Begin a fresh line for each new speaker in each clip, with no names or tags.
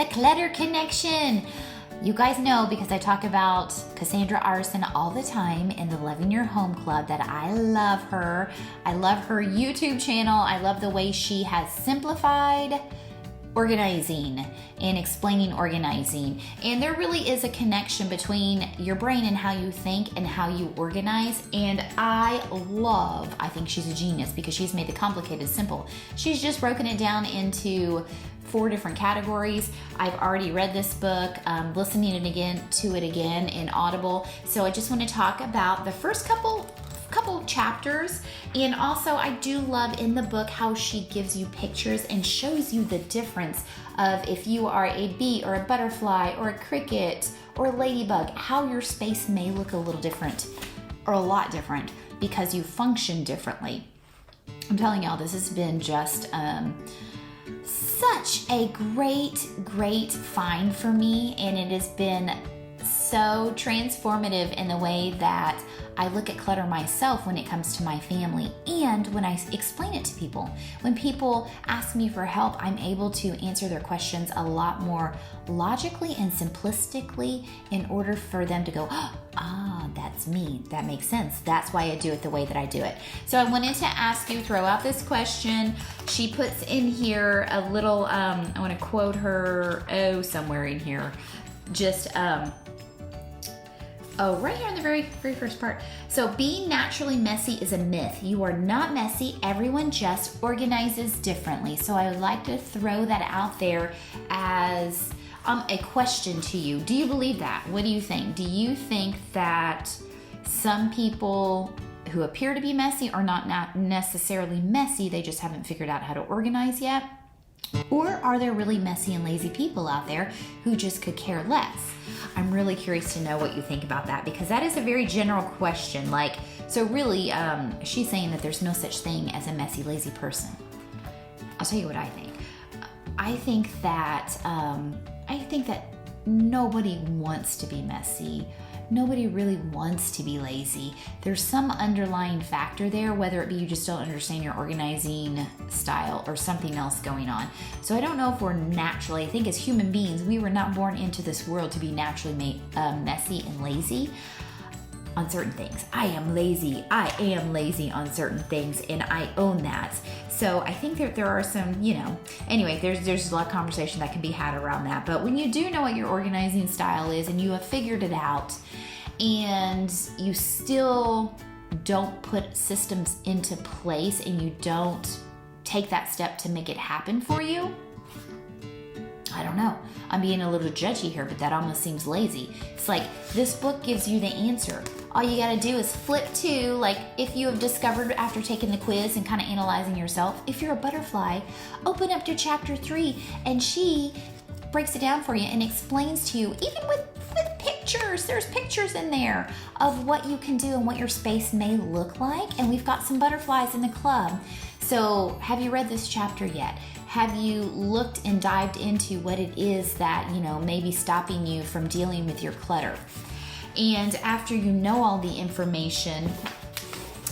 the Clutter Connection. You guys know, because I talk about Cassandra Aarssen all the time in the Loving Your Home Club, that I love her. I love her YouTube channel. I love the way she has simplified organizing and explaining organizing. And there really is a connection between your brain and how you think and how you organize. And I think she's a genius because she's made the complicated simple. She's just broken it down into 4 different categories. I've already read this book, listening to it again in Audible. So I just want to talk about the first couple chapters. And also I do love in the book how she gives you pictures and shows you the difference of if you are a bee or a butterfly or a cricket or a ladybug, how your space may look a little different or a lot different because you function differently. I'm telling y'all, this has been just such a great find for me, and it has been so transformative in the way that I look at clutter myself when it comes to my family and when I explain it to people. When people ask me for help, I'm able to answer their questions a lot more logically and simplistically in order for them to go, that's me. That makes sense. That's why I do it the way that I do it. So I wanted to ask you, throw out this question. She puts in here a little, I want to quote her, somewhere in here, just, right here in the very first part. So being naturally messy is a myth. You are not messy. Everyone just organizes differently. So I would like to throw that out there as a question to you. Do you believe that? What do you think? Do you think that some people who appear to be messy are not necessarily messy, they just haven't figured out how to organize yet? Or are there really messy and lazy people out there who just could care less? I'm really curious to know what you think about that, because that is a very general question. So really, she's saying that there's no such thing as a messy, lazy person. I'll tell you what I think. I think that nobody wants to be messy. Nobody really wants to be lazy. There's some underlying factor there, whether it be you just don't understand your organizing style or something else going on. So I don't know if we're naturally, I think as human beings, we were not born into this world to be naturally messy and lazy on certain things. I am lazy on certain things, and I own that. So I think there are some, anyway, there's a lot of conversation that can be had around that. But when you do know what your organizing style is and you have figured it out, and you still don't put systems into place and you don't take that step to make it happen for you, I don't know. I'm being a little judgy here, but that almost seems lazy. It's like this book gives you the answer. All you gotta do is flip to, if you have discovered after taking the quiz and kind of analyzing yourself, if you're a butterfly, open up to chapter 3 and she breaks it down for you and explains to you, even with pictures, there's pictures in there of what you can do and what your space may look like. And we've got some butterflies in the club. So have you read this chapter yet? Have you looked and dived into what it is that, may be stopping you from dealing with your clutter? And after you know all the information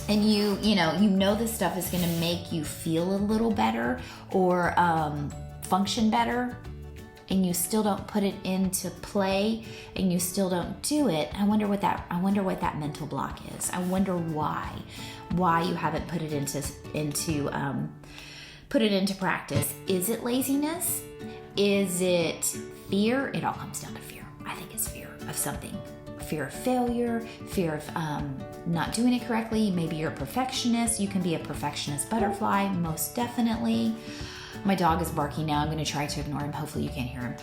and you know this stuff is going to make you feel a little better or function better, and you still don't put it into play and you still don't do it, I wonder what that mental block is. I wonder why you haven't put it into practice. Is it laziness? Is it fear? It all comes down to fear. I think it's fear of something. Fear of failure, fear of not doing it correctly. Maybe you're a perfectionist. You can be a perfectionist butterfly, most definitely. My dog is barking now. I'm going to try to ignore him. Hopefully you can't hear him.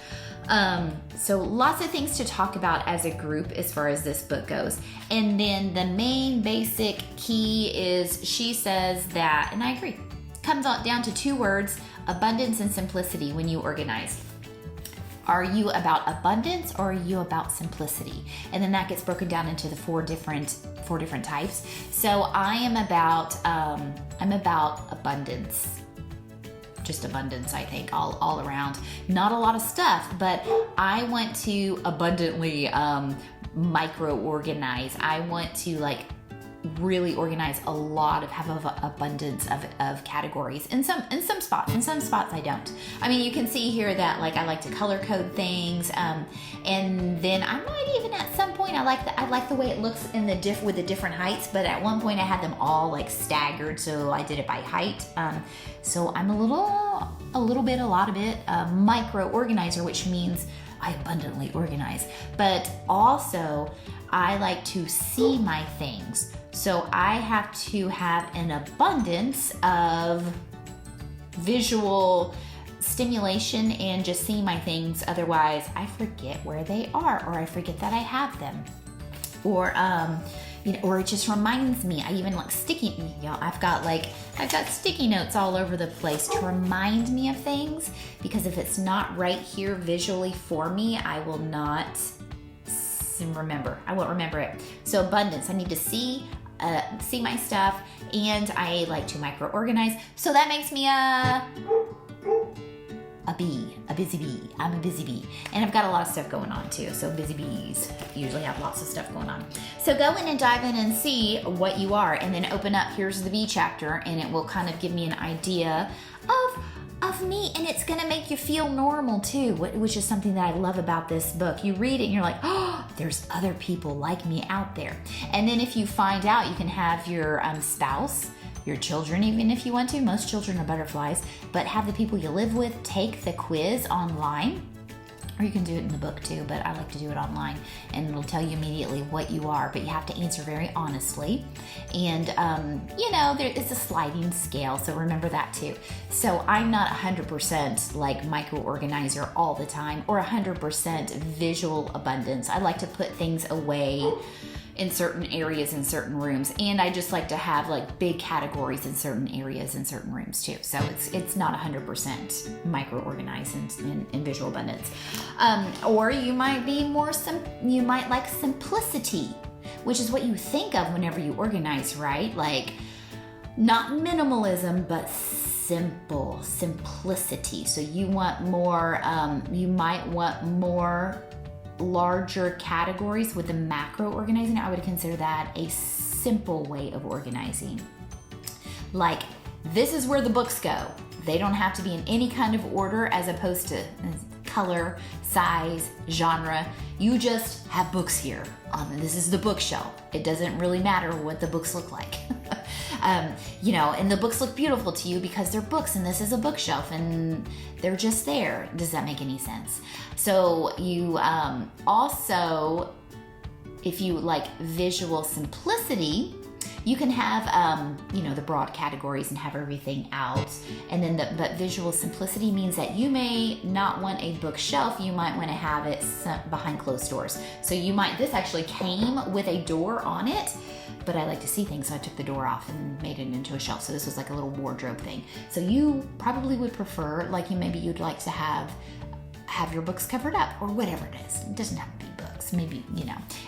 So lots of things to talk about as a group as far as this book goes. And then the main basic key is, she says that, and I agree, comes down to 2 words, abundance and simplicity when you organize. Are you about abundance or are you about simplicity? And then that gets broken down into the 4 different types. So I am about abundance. Just abundance, I think, all around. Not a lot of stuff, but I want to abundantly micro organize. I want to really organize a lot of, have an abundance of categories. In some spots I don't. I mean, you can see here that like I like to color code things, and then I might even at some point I like the way it looks in with the different heights. But at one point I had them all like staggered, so I did it by height. So I'm a lot of it micro organizer, which means I abundantly organize. But also I like to see my things. So I have to have an abundance of visual stimulation and just see my things. Otherwise, I forget where they are, or I forget that I have them, or or it just reminds me. I even like sticky. I've got sticky notes all over the place to remind me of things, because if it's not right here visually for me, I will not remember. I won't remember it. So abundance. I need to see my stuff, and I like to micro organize. So that makes me a busy bee. I'm a busy bee, and I've got a lot of stuff going on too. So busy bees usually have lots of stuff going on. So go in and dive in and see what you are, and then open up. Here's the bee chapter, and it will kind of give me an idea of me, and it's going to make you feel normal too, which is something that I love about this book. You read it and you're like, oh, there's other people like me out there. And then if you find out, you can have your spouse, your children, even if you want to. Most children are butterflies, but have the people you live with take the quiz online. Or you can do it in the book too, but I like to do it online, and it'll tell you immediately what you are, but you have to answer very honestly. And, there is a sliding scale, so remember that too. So I'm not 100% like micro-organizer all the time, or 100% visual abundance. I like to put things away in certain areas in certain rooms, and I just like to have like big categories in certain areas in certain rooms too. So it's not 100% micro organized in visual abundance. Or you might be you might like simplicity, which is what you think of whenever you organize, right? Like not minimalism, but simplicity. So you want more, you might want more larger categories with the macro organizing. I would consider that a simple way of organizing. Like, this is where the books go. They don't have to be in any kind of order, as opposed to color, size, genre. You just have books here. This is the bookshelf. It doesn't really matter what the books look like. And the books look beautiful to you because they're books, and this is a bookshelf, and they're just there. Does that make any sense? So you also, if you like visual simplicity, you can have, the broad categories and have everything out. And then, but visual simplicity means that you may not want a bookshelf. You might want to have it behind closed doors. So this actually came with a door on it, but I like to see things, so I took the door off and made it into a shelf. So this was like a little wardrobe thing. So you probably would prefer, maybe you'd like to have your books covered up, or whatever it is. It doesn't have to be books, maybe,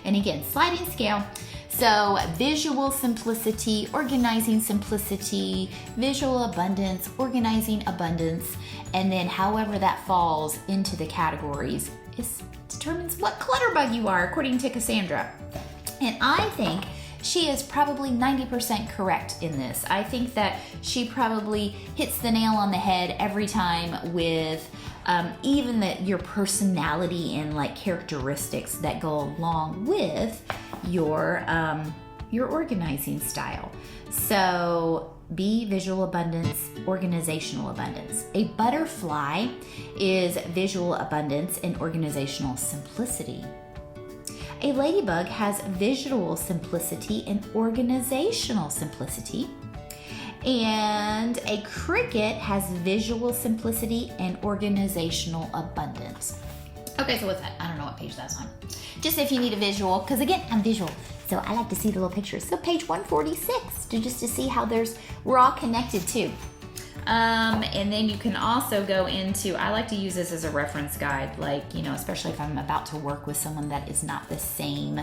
And again, sliding scale. So visual simplicity, organizing simplicity, visual abundance, organizing abundance, and then however that falls into the categories determines what clutter bug you are, according to Cassandra. And I think she is probably 90% correct in this. I think that she probably hits the nail on the head every time with even your personality and characteristics that go along with your organizing style. So be visual abundance, organizational abundance. A butterfly is visual abundance and organizational simplicity. A ladybug has visual simplicity and organizational simplicity. And a cricket has visual simplicity and organizational abundance. Okay, so what's that? I don't know what page that's on. Just if you need a visual, because again, I'm visual, so I like to see the little pictures. So page 146, to see how we're all connected too. And then you can also go into, I like to use this as a reference guide, especially if I'm about to work with someone that is not the same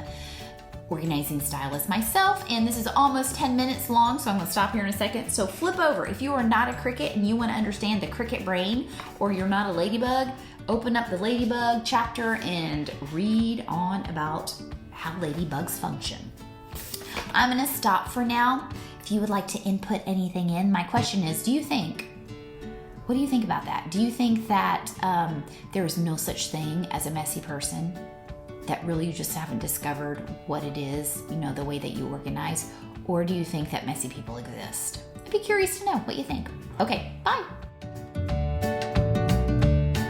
organizing style as myself. And this is almost 10 minutes long, so I'm going to stop here in a second. So flip over. If you are not a cricket and you want to understand the cricket brain, or you're not a ladybug, open up the ladybug chapter and read on about how ladybugs function. I'm going to stop for now. If you would like to input anything in, my question is, what do you think about that? Do you think that there is no such thing as a messy person? That really you just haven't discovered what it is, the way that you organize? Or do you think that messy people exist? I'd be curious to know what you think. Okay, bye.